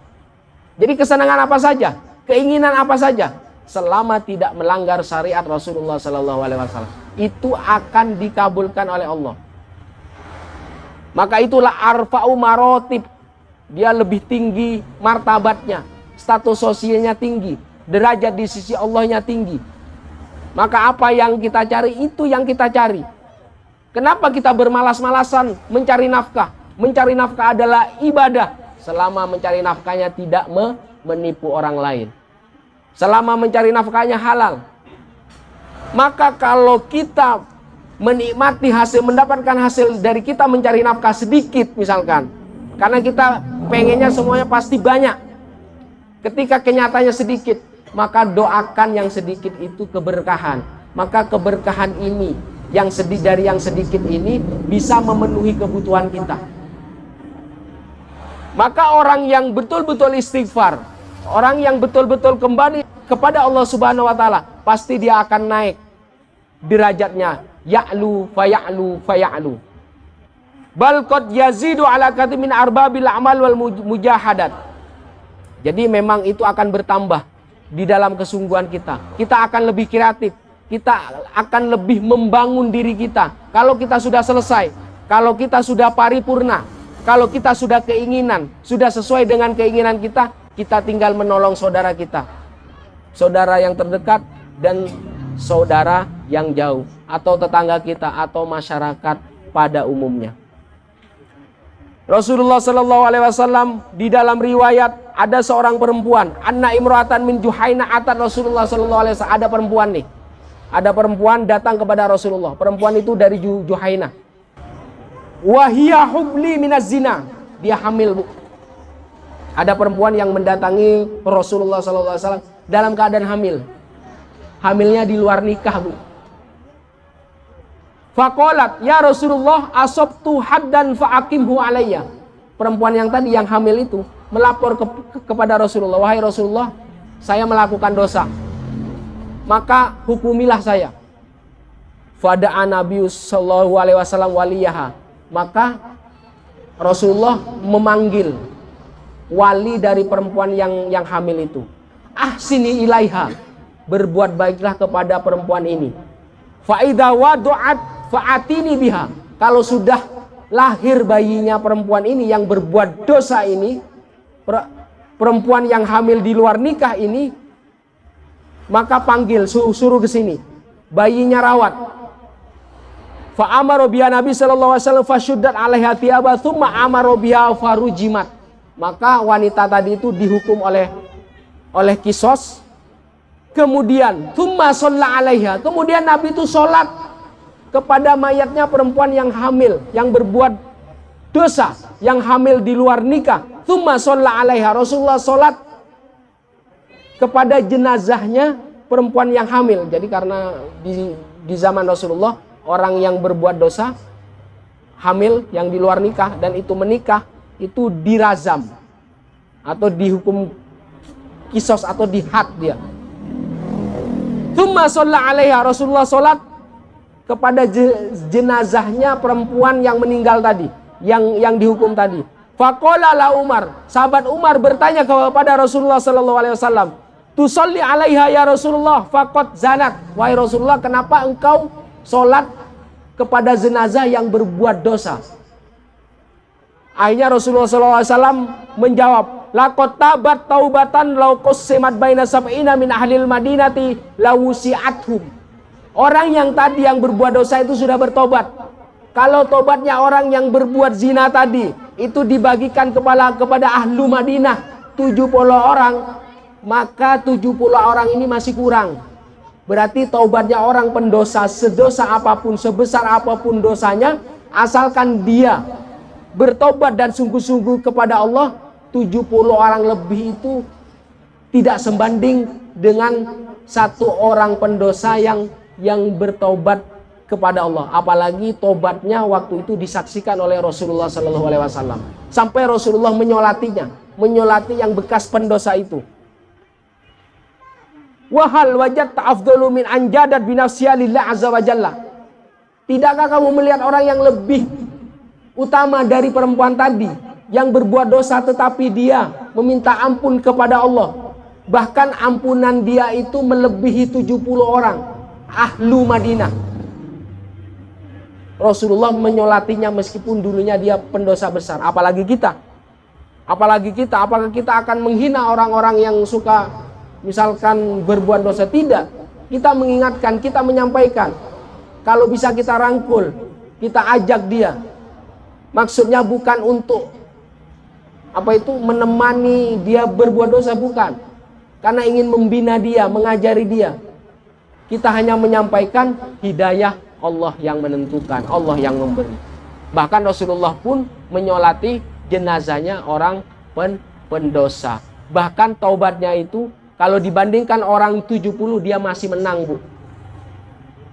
Jadi kesenangan apa saja, keinginan apa saja, selama tidak melanggar syariat Rasulullah SAW, itu akan dikabulkan oleh Allah. Maka itulah arfa'u marotib, dia lebih tinggi martabatnya, status sosialnya tinggi, derajat di sisi Allahnya tinggi. Maka apa yang kita cari, itu yang kita cari. Kenapa kita bermalas-malasan mencari nafkah? Mencari nafkah adalah ibadah, selama mencari nafkahnya tidak menipu orang lain, selama mencari nafkahnya halal. Maka kalau kita menikmati hasil, mendapatkan hasil dari kita mencari nafkah sedikit misalkan, karena kita pengennya semuanya pasti banyak, ketika kenyataannya sedikit, maka doakan yang sedikit itu keberkahan. Maka keberkahan ini dari yang sedikit ini bisa memenuhi kebutuhan kita. Maka orang yang betul-betul istighfar, orang yang betul-betul kembali kepada Allah Subhanahu wa taala, pasti dia akan naik derajatnya, ya'lu faya'lu. Bal qad yazidu ala katsir min arbabil a'mal wal mujahadat. Jadi memang itu akan bertambah di dalam kesungguhan kita. Kita akan lebih kreatif, kita akan lebih membangun diri kita. Kalau kita sudah selesai, kalau kita sudah paripurna, kalau kita sudah keinginan, sudah sesuai dengan keinginan kita, kita tinggal menolong saudara kita, saudara yang terdekat dan saudara yang jauh, atau tetangga kita, atau masyarakat pada umumnya. Rasulullah Sallallahu Alaihi Wasallam di dalam riwayat ada seorang perempuan, anna imro'atan min Juhaina atat Rasulullah Sallallahu Alaihi Wasallam. Ada perempuan nih, ada perempuan datang kepada Rasulullah. Perempuan itu dari Juhaina. Wahia hubli minaz zina, dia hamil, bu. Ada perempuan yang mendatangi Rasulullah Sallallahu Alaihi Wasallam dalam keadaan hamil. Hamilnya di luar nikah, bu. Faqalat, ya Rasulullah, asabtu haddan fa'aqimhu alayya. Perempuan yang tadi yang hamil itu melapor kepada Rasulullah, wahai Rasulullah, saya melakukan dosa, maka hukumilah saya. Fada'a Nabi sallallahu alaihi wasallam waliyaha. Maka Rasulullah memanggil wali dari perempuan yang hamil itu. ahsini ilaiha, berbuat baiklah kepada perempuan ini. Fa idza wadu'at fa'atini biha, kalau sudah lahir bayinya perempuan ini yang berbuat dosa ini, perempuan yang hamil di luar nikah ini, maka panggil, suruh ke sini, bayinya rawat. Fa amara biha Nabi sallallahu alaihi wasallam fasyuddat alaiha thiyaba tsumma amara biha farujimat, maka wanita tadi itu dihukum oleh kisos. Kemudian tsumma shalla alaiha, kemudian Nabi itu sholat kepada mayatnya perempuan yang hamil, yang berbuat dosa, yang hamil di luar nikah. Tsumma shalla alaiha, Rasulullah sholat kepada jenazahnya perempuan yang hamil. Jadi karena di zaman Rasulullah orang yang berbuat dosa hamil yang di luar nikah dan itu menikah itu dirazam atau dihukum kisos atau dihad dia. Tsumma shalla alaiha, Rasulullah sholat kepada jenazahnya perempuan yang meninggal tadi, yang dihukum tadi. Faqala la Umar, sahabat Umar bertanya kepada Rasulullah sallallahu alaihi wasallam, tusalli alaiha ya Rasulullah faqad zanat, wahai Rasulullah, kenapa engkau sholat kepada jenazah yang berbuat dosa? Akhirnya Rasulullah SAW menjawab, laqad tabat taubatan law qussimat baina sab'ina min ahlil madinati lawusi'athum. Orang yang tadi yang berbuat dosa itu sudah bertobat. Kalau tobatnya orang yang berbuat zina tadi itu dibagikan kepada ahlu Madinah 70 orang, maka 70 orang ini masih kurang. Berarti taubatnya orang pendosa, sedosa apapun, sebesar apapun dosanya, asalkan dia bertobat dan sungguh-sungguh kepada Allah, 70 orang lebih itu tidak sebanding dengan satu orang pendosa yang bertobat kepada Allah. Apalagi tobatnya waktu itu disaksikan oleh Rasulullah SAW. Sampai Rasulullah menyolati yang bekas pendosa itu. Wahal wajad ta'afdalu min anjadat binafsiya lillah azza wa jalla. Tidakkah kamu melihat orang yang lebih utama dari perempuan tadi yang berbuat dosa tetapi dia meminta ampun kepada Allah? Bahkan ampunan dia itu melebihi 70 orang ahlu Madinah. Rasulullah menyolatinya meskipun dulunya dia pendosa besar. Apalagi kita, apakah kita akan menghina orang-orang yang suka misalkan berbuat dosa? Tidak. Kita mengingatkan, kita menyampaikan. Kalau bisa kita rangkul, kita ajak dia. Maksudnya bukan untuk menemani dia berbuat dosa, bukan. Karena ingin membina dia, mengajari dia. Kita hanya menyampaikan hidayah Allah yang menentukan, Allah yang memberi. Bahkan Rasulullah pun menyolati jenazahnya orang pendosa. Bahkan taubatnya itu kalau dibandingkan orang 70 dia masih menang, Bu.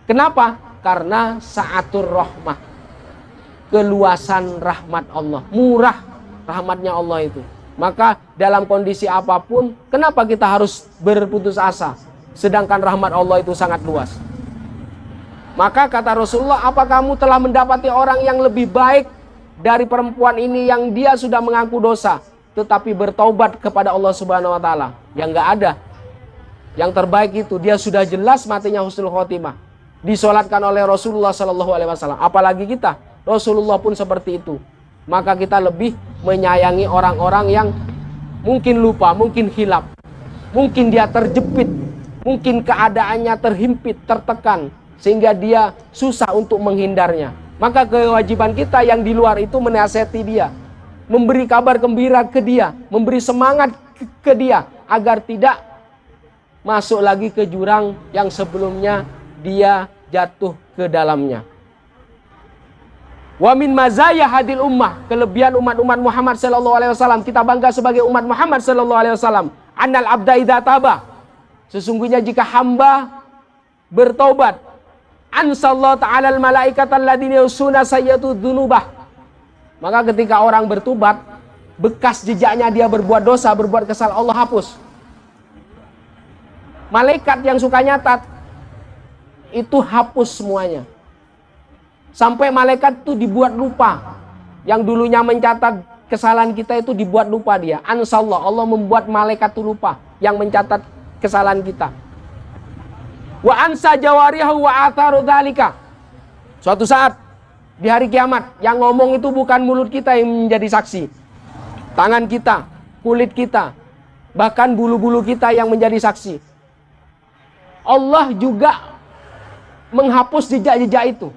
Kenapa? Karena sa'atur rahmah, keluasan rahmat Allah, murah rahmatnya Allah itu. Maka dalam kondisi apapun, kenapa kita harus berputus asa? Sedangkan rahmat Allah itu sangat luas. Maka kata Rasulullah, apa kamu telah mendapati orang yang lebih baik dari perempuan ini yang dia sudah mengaku dosa tetapi bertaubat kepada Allah Subhanahu wa taala? Yang enggak ada. Yang terbaik itu dia sudah jelas matinya husnul khotimah, disolatkan oleh Rasulullah sallallahu alaihi wasallam. Apalagi kita, Rasulullah pun seperti itu. Maka kita lebih menyayangi orang-orang yang mungkin lupa, mungkin hilap, mungkin dia terjepit, mungkin keadaannya terhimpit, tertekan, sehingga dia susah untuk menghindarnya. Maka kewajiban kita yang di luar itu menasihati dia, memberi kabar gembira ke dia, memberi semangat ke dia, agar tidak masuk lagi ke jurang yang sebelumnya dia jatuh ke dalamnya. Wa min mazaya hadil ummah, kelebihan umat Muhammad sallallahu alaihi wasallam, kita bangga sebagai umat Muhammad sallallahu alaihi wasallam. Annal abda idza taba, sesungguhnya jika hamba bertaubat, ansallahu ta'ala al malaikata alladziina yusuna sayyatu dzunubah, maka ketika orang bertobat, bekas jejaknya dia berbuat dosa, berbuat kesalahan, Allah hapus. Malaikat yang suka nyatat itu hapus semuanya. Sampai malaikat itu dibuat lupa. Yang dulunya mencatat kesalahan kita itu dibuat lupa dia. Ansallah, Allah membuat malaikat itu lupa yang mencatat kesalahan kita. Wa ansa jawarihu wa atharu dzalika. Suatu saat di hari kiamat, yang ngomong itu bukan mulut kita yang menjadi saksi. Tangan kita, kulit kita, bahkan bulu-bulu kita yang menjadi saksi. Allah juga menghapus jejak-jejak itu.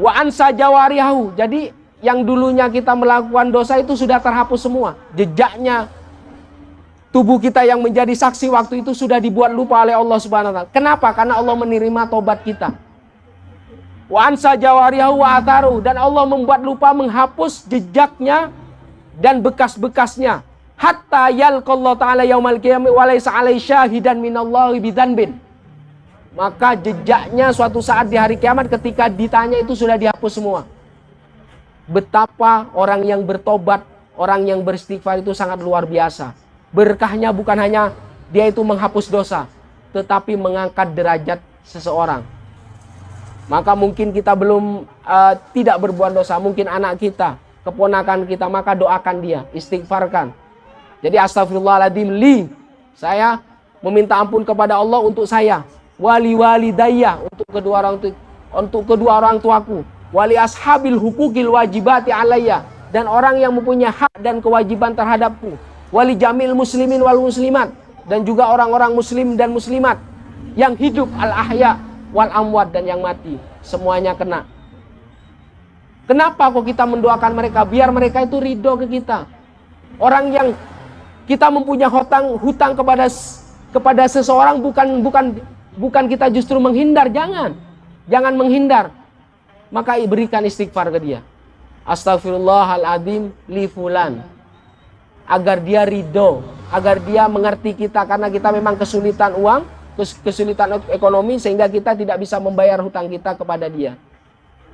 Wa ansa jawarihu. Jadi yang dulunya kita melakukan dosa itu sudah terhapus semua. Jejaknya, tubuh kita yang menjadi saksi waktu itu sudah dibuat lupa oleh Allah Subhanahu wa taala. Kenapa? Karena Allah menerima tobat kita. Wa ansa jawarihu wa atharu, dan Allah membuat lupa, menghapus jejaknya dan bekas-bekasnya. Hatta yalqallahu ta'ala yaumal qiyamah wa laysa 'alaihi syahidan minallahi bidzanbin. Maka jejaknya suatu saat di hari kiamat ketika ditanya itu sudah dihapus semua. Betapa orang yang bertobat, orang yang beristighfar itu sangat luar biasa. Berkahnya bukan hanya dia itu menghapus dosa, tetapi mengangkat derajat seseorang. Maka mungkin kita belum tidak berbuat dosa, mungkin anak kita, keponakan kita, maka doakan dia, istighfarkan. Jadi astagfirullahaladzim li, saya meminta ampun kepada Allah untuk saya, wali walidayya, untuk kedua orang tuaku, wali ashabil hukukil wajibati alayya, dan orang yang mempunyai hak dan kewajiban terhadapku, wali jamil muslimin wal muslimat, dan juga orang-orang muslim dan muslimat yang hidup, al ahya wal amwat, dan yang mati, semuanya kena. Kenapa kok kita mendoakan mereka? Biar mereka itu ridho ke kita. Orang yang kita mempunyai hutang kepada seseorang, bukan kita justru menghindar. Jangan menghindar. Maka berikan istighfar ke dia. Astaghfirullahaladzim li fulan, agar dia ridho, agar dia mengerti kita, karena kita memang kesulitan uang, kesulitan ekonomi, sehingga kita tidak bisa membayar hutang kita kepada dia.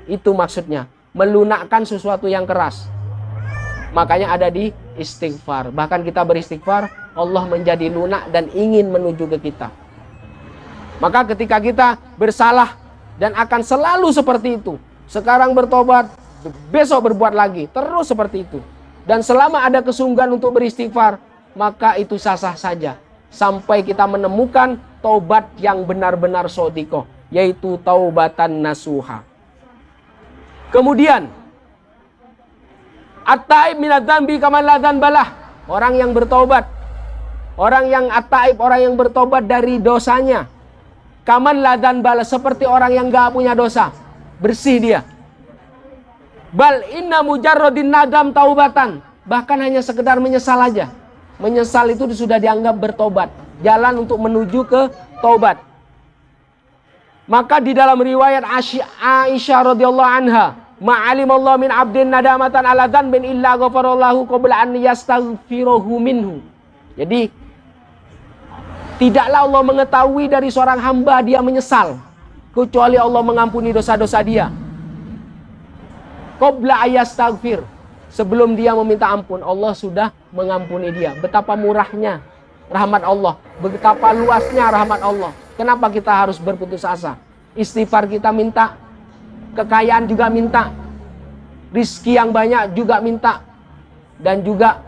Itu maksudnya, melunakkan sesuatu yang keras. Makanya ada di istighfar. Bahkan kita beristighfar, Allah menjadi lunak dan ingin menuju ke kita. Maka ketika kita bersalah dan akan selalu seperti itu, sekarang bertobat, besok berbuat lagi, terus seperti itu, dan selama ada kesungguhan untuk beristighfar, maka itu sah-sah saja sampai kita menemukan taubat yang benar-benar shodiqoh, yaitu taubatan nasuha. Kemudian at-taib minadz-dzambi kaman la dzanbalah, orang yang bertobat, orang yang at-taib, orang yang bertobat dari dosanya, kaman la dzanbalah, seperti orang yang gak punya dosa, bersih dia. Bal inna mujarradin nadam taubatan, bahkan hanya sekedar menyesal aja. Menyesal itu sudah dianggap bertobat, jalan untuk menuju ke taubat. Maka di dalam riwayat Aisyah radhiyallahu anha, ma'alimallahu min abdin nadamatan ala dzanbin illa ghafarallahu qabla an yastaghfiruhu minhu. Jadi tidaklah Allah mengetahui dari seorang hamba dia menyesal kecuali Allah mengampuni dosa-dosa dia. Qabla ayastaghfir, sebelum dia meminta ampun, Allah sudah mengampuni dia. Betapa murahnya rahmat Allah, betapa luasnya rahmat Allah. Kenapa kita harus berputus asa? Istighfar kita minta, kekayaan juga minta, rizki yang banyak juga minta, dan juga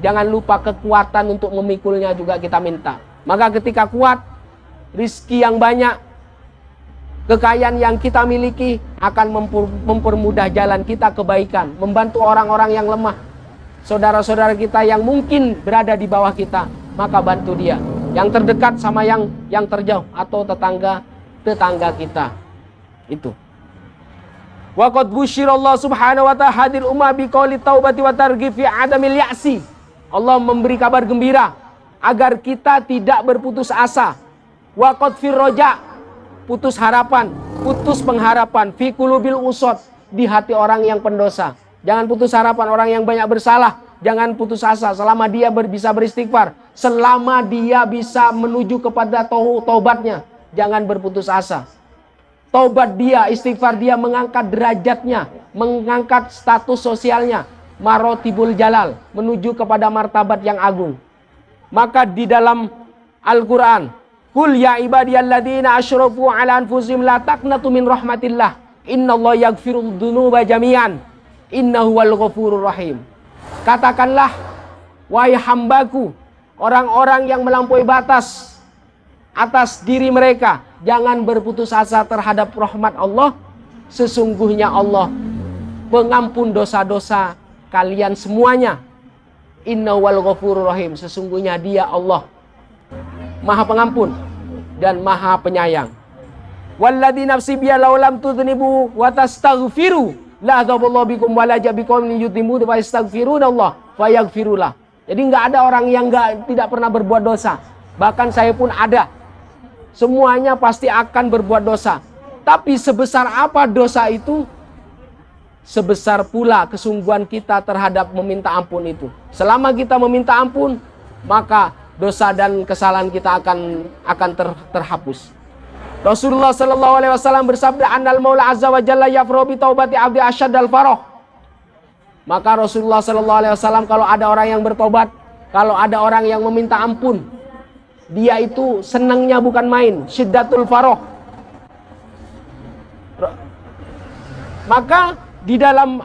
jangan lupa kekuatan untuk memikulnya juga kita minta. Maka ketika kuat, rizki yang banyak, kekayaan yang kita miliki akan mempermudah jalan kita kebaikan, membantu orang-orang yang lemah, saudara-saudara kita yang mungkin berada di bawah kita, maka bantu dia, yang terdekat sama yang terjauh, atau tetangga kita. Itu. Wa qad busyirallahu subhanahu wa ta'ala hadir ummah biqauli taubati wa targhib fi adamil ya'si. Allah memberi kabar gembira agar kita tidak berputus asa. Wa qad fir roja, putus harapan, putus pengharapan, fi qulubil usad, di hati orang yang pendosa. Jangan putus harapan orang yang banyak bersalah, jangan putus asa selama dia bisa beristighfar, selama dia bisa menuju kepada taubatnya, jangan berputus asa. Taubat dia, istighfar dia mengangkat derajatnya, mengangkat status sosialnya, marotibul jalal, menuju kepada martabat yang agung. Maka di dalam Al-Quran, Qul ya ibadiyalladzina asyrafu ala anfusihim la taqnatu min rahmatillah, innallaha yaghfirudz dzunuba jami'an, innahu wal ghafurur rahim. Katakanlah, wahai hambaku orang-orang yang melampaui batas atas diri mereka, jangan berputus asa terhadap rahmat Allah. Sesungguhnya Allah pengampun dosa-dosa kalian semuanya. Innahu wal ghafurur rahim. Sesungguhnya Dia Allah Maha Pengampun dan Maha Penyayang. Walladzi nafsi biyadihi law lam tudhnibu wa tastaghfiru la adzaballahu bikum wa la jabikum yudhimu wa yastaghfirunallah fayaghfirullah. Jadi enggak ada orang yang tidak pernah berbuat dosa. Bahkan saya pun ada. Semuanya pasti akan berbuat dosa. Tapi sebesar apa dosa itu, sebesar pula kesungguhan kita terhadap meminta ampun itu. Selama kita meminta ampun, maka dosa dan kesalahan kita akan terhapus. Rasulullah sallallahu alaihi wasallam bersabda, "Annal Maula azza wa jalla yafrahu bi taubati 'abdi asyaddal farah." Maka Rasulullah sallallahu alaihi wasallam, kalau ada orang yang bertobat, kalau ada orang yang meminta ampun, dia itu senangnya bukan main, syiddatul farah. Maka di dalam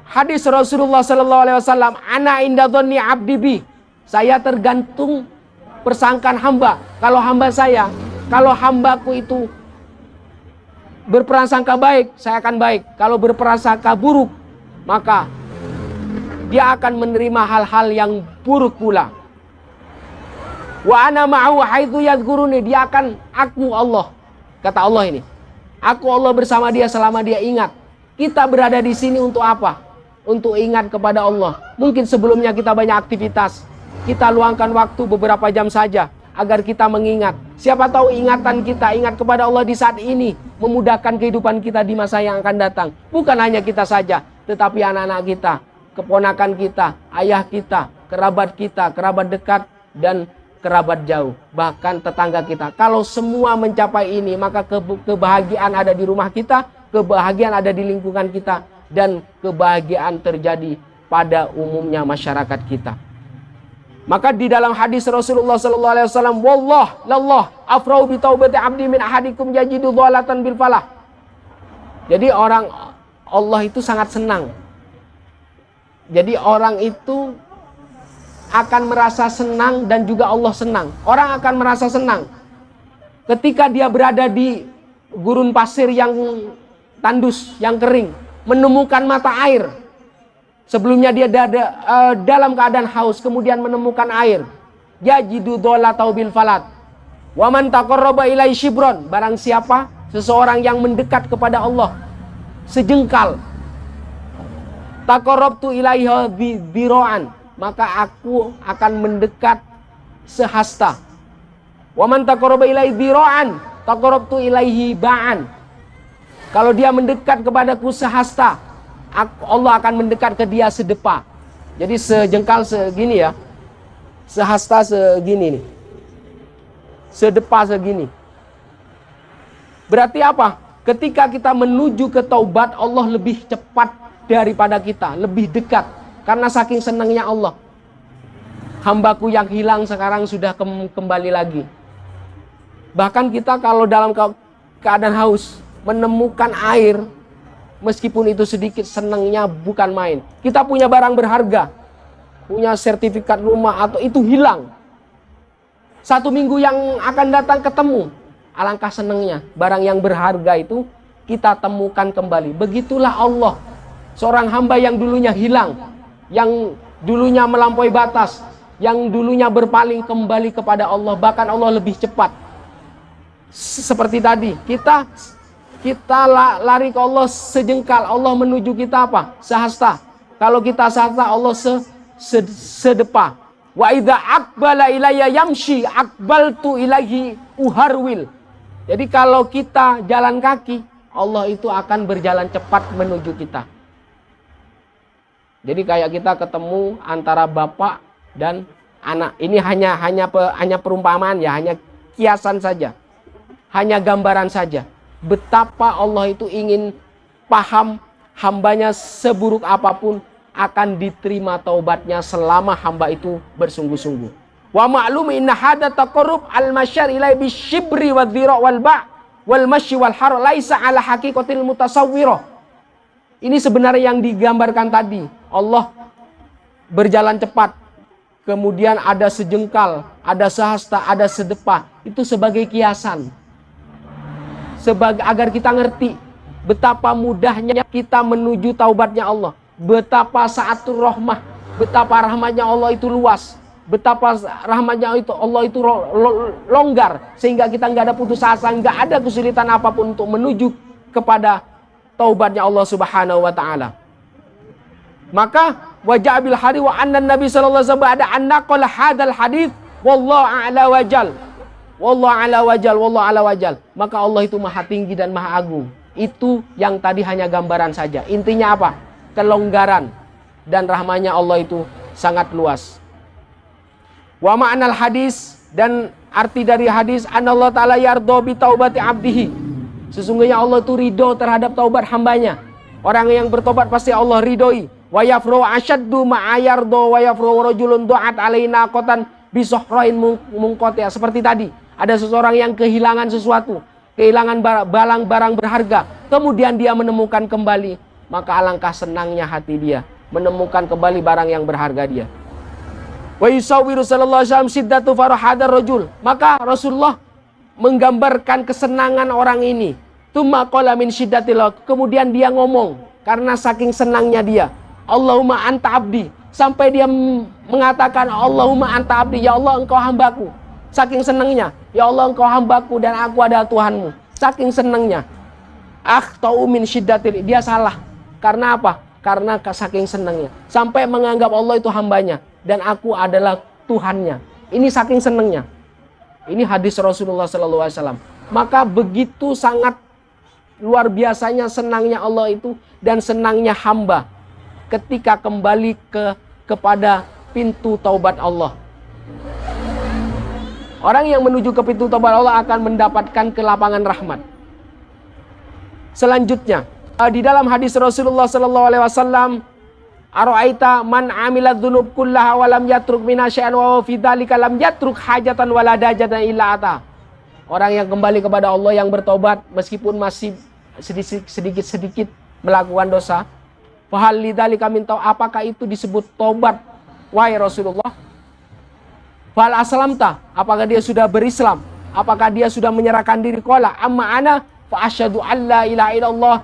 hadis Rasulullah sallallahu alaihi wasallam, "Ana inda dhanni 'abdi bi." Saya tergantung persangkaan hamba. Kalau hambaku itu berprasangka baik, saya akan baik. Kalau berprasangka buruk, maka dia akan menerima hal-hal yang buruk pula. Wa ana ma'ahu haitsu yadhkuruni. Dia akan Allah. Kata Allah ini, aku Allah bersama dia selama dia ingat. Kita berada di sini untuk apa? Untuk ingat kepada Allah. Mungkin sebelumnya kita banyak aktivitas. Kita luangkan waktu beberapa jam saja agar kita mengingat. Siapa tahu ingatan kita, ingat kepada Allah di saat ini, memudahkan kehidupan kita di masa yang akan datang. Bukan hanya kita saja, tetapi anak-anak kita, keponakan kita, ayah kita, kerabat dekat, dan kerabat jauh. Bahkan tetangga kita. Kalau semua mencapai ini, maka kebahagiaan ada di rumah kita, kebahagiaan ada di lingkungan kita, dan kebahagiaan terjadi pada umumnya masyarakat kita. Maka di dalam hadis Rasulullah sallallahu alaihi wasallam, "Wallah afrau bi taubati 'abdi min ahadikum yajidu dhalatan bil falah." Jadi Allah itu sangat senang. Jadi orang itu akan merasa senang dan juga Allah senang. Orang akan merasa senang ketika dia berada di gurun pasir yang tandus, yang kering, menemukan mata air. Sebelumnya dia dalam keadaan haus, kemudian menemukan air. Yajidu dhalatan bil falat. Wa man taqarraba ilai shibron. Barang siapa seseorang yang mendekat kepada Allah sejengkal, taqarrabtu ilaihi biro'an, maka aku akan mendekat sehasta. Wa man taqarraba ilaihi biro'an, taqarrabtu ilaihi ba'an. Kalau dia mendekat kepadaku sehasta, Allah akan mendekat ke dia sedepa. Jadi sejengkal segini ya. Sehasta segini nih. Sedepa segini. Berarti apa? Ketika kita menuju ke taubat, Allah lebih cepat daripada kita, lebih dekat. Karena saking senangnya Allah. Hambaku yang hilang sekarang sudah kembali lagi. Bahkan kita kalau dalam keadaan haus, menemukan air, meskipun itu sedikit, senangnya bukan main. Kita punya barang berharga, punya sertifikat rumah, atau itu hilang. 1 minggu yang akan datang ketemu. Alangkah senangnya barang yang berharga itu kita temukan kembali. Begitulah Allah. Seorang hamba yang dulunya hilang, yang dulunya melampaui batas, yang dulunya berpaling kembali kepada Allah. Bahkan Allah lebih cepat. Seperti tadi, kita lari ke Allah sejengkal, Allah menuju kita apa? Sehasta. Kalau kita sehasta, Allah sedepa. Wa idza aqbala ilayya yamshi aqbaltu ilaihi uharwil. Jadi kalau kita jalan kaki, Allah itu akan berjalan cepat menuju kita. Jadi kayak kita ketemu antara bapak dan anak. Ini hanya perumpamaan ya, hanya kiasan saja. Hanya gambaran saja. Betapa Allah itu ingin paham hambanya seburuk apapun akan diterima taubatnya selama hamba itu bersungguh-sungguh. Wa ma'lum inna hada taqarrub al-masyar ilai bisyibri wa dhira wal ba' wal masyi wal har laisa ala haqiqatil mutasawwirah. Ini sebenarnya yang digambarkan tadi. Allah berjalan cepat kemudian ada sejengkal, ada sehasta, ada sedepah. Itu sebagai kiasan. Agar kita ngerti betapa mudahnya kita menuju taubatnya Allah. Betapa sa'atur rahmah, betapa rahmatnya Allah itu luas. Betapa rahmatnya itu Allah itu longgar, sehingga kita nggak ada putus asa, nggak ada kesulitan apapun untuk menuju kepada taubatnya Allah Subhanahu wa taala. Maka wajah bil hadis wa anna Nabi sallallahu alaihi wasallam ada annaqala hadzal hadis wallahu a'la wajal. Wallahu a'la wajal, wallahu a'la wajal. Maka Allah itu maha tinggi dan maha agung. Itu yang tadi hanya gambaran saja. Intinya apa? Kelonggaran dan rahmatnya Allah itu sangat luas. Wa ma'anal hadis, dan arti dari hadis, anallahu ta'ala yardha bi taubati abdihi. Sesungguhnya Allah itu ridho terhadap taubat hambanya. Orang yang bertobat pasti Allah ridhoi. Wa yafru asyaddu ma yardha wa yafru rajulun du'at alaina qatan bi suhrain munqati'. Seperti tadi, ada seseorang yang kehilangan sesuatu, kehilangan barang berharga, kemudian dia menemukan kembali, maka alangkah senangnya hati dia menemukan kembali barang yang berharga dia. Wa yusawwiru sallallahu alaihi wasallam siddatu farahadar rajul. Maka Rasulullah menggambarkan kesenangan orang ini. Tsumma qala min syiddatil, kemudian dia ngomong karena saking senangnya dia, Allahumma anta abdi, sampai dia mengatakan Allahumma anta abdi, ya Allah engkau hambaku. Saking senangnya, ya Allah engkau hambaku dan aku adalah Tuhanmu. Saking senangnya. Akhtau min syiddatil, dia salah. Karena apa? Karena saking senangnya. Sampai menganggap Allah itu hambanya dan aku adalah Tuhannya. Ini saking senangnya. Ini hadis Rasulullah SAW. Maka begitu sangat luar biasanya senangnya Allah itu dan senangnya hamba ketika kembali kepada pintu taubat Allah. Orang yang menuju ke pintu taubat Allah akan mendapatkan kelapangan rahmat. Selanjutnya, di dalam hadis Rasulullah SAW, ara'aita man amila dzunub kullaha wa lam yatruk minasya'an wa fi dzalika lam yatruk hajatan wala dajatan illa ata. Orang yang kembali kepada Allah, yang bertobat meskipun masih sedikit-sedikit melakukan dosa. Fahal lidzalika min tau, apakah itu disebut tobat wahai Rasulullah? Fal aslamta, apakah dia sudah berislam? Apakah dia sudah menyerahkan diri? Qala amma ana fa asyhadu an la ilaha illallah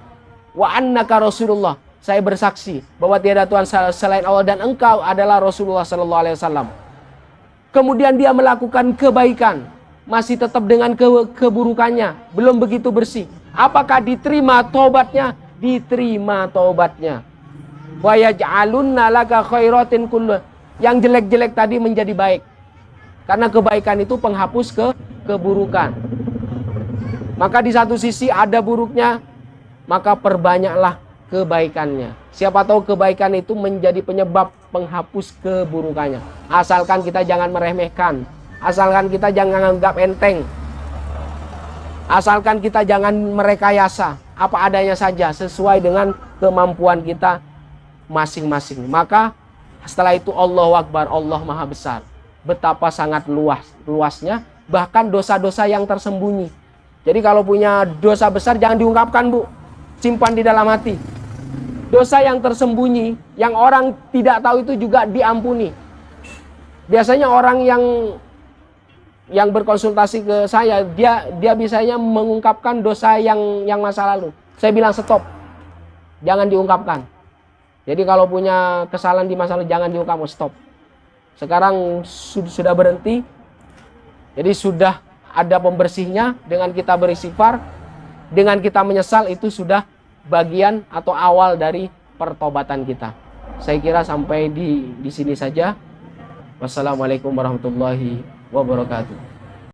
wa annaka Rasulullah. Saya bersaksi bahwa tiada Tuhan selain Allah dan engkau adalah Rasulullah sallallahu alaihi wasallam. Kemudian dia melakukan kebaikan, masih tetap dengan keburukannya, belum begitu bersih. Apakah diterima taubatnya? Diterima taubatnya. Wa yaj'alunna laka khairatin kullu. Yang jelek-jelek tadi menjadi baik. Karena kebaikan itu penghapus keburukan. Maka di satu sisi ada buruknya, maka perbanyaklah kebaikannya. Siapa tahu kebaikan itu menjadi penyebab penghapus keburukannya. Asalkan kita jangan meremehkan, asalkan kita jangan anggap enteng, asalkan kita jangan merekayasa, apa adanya saja sesuai dengan kemampuan kita masing-masing. Maka setelah itu Allahu Akbar, Allah Maha Besar. Betapa sangat luasnya, bahkan dosa-dosa yang tersembunyi. Jadi kalau punya dosa besar jangan diungkapkan, Bu. Simpan di dalam hati. Dosa yang tersembunyi, yang orang tidak tahu itu juga diampuni. Biasanya orang yang berkonsultasi ke saya, dia biasanya mengungkapkan dosa yang masa lalu. Saya bilang stop. Jangan diungkapkan. Jadi kalau punya kesalahan di masa lalu jangan diungkap, stop. Sekarang sudah berhenti. Jadi sudah ada pembersihnya dengan kita beristighfar, dengan kita menyesal, itu sudah bagian atau awal dari pertobatan kita. Saya kira sampai di sini saja. Wassalamualaikum warahmatullahi wabarakatuh.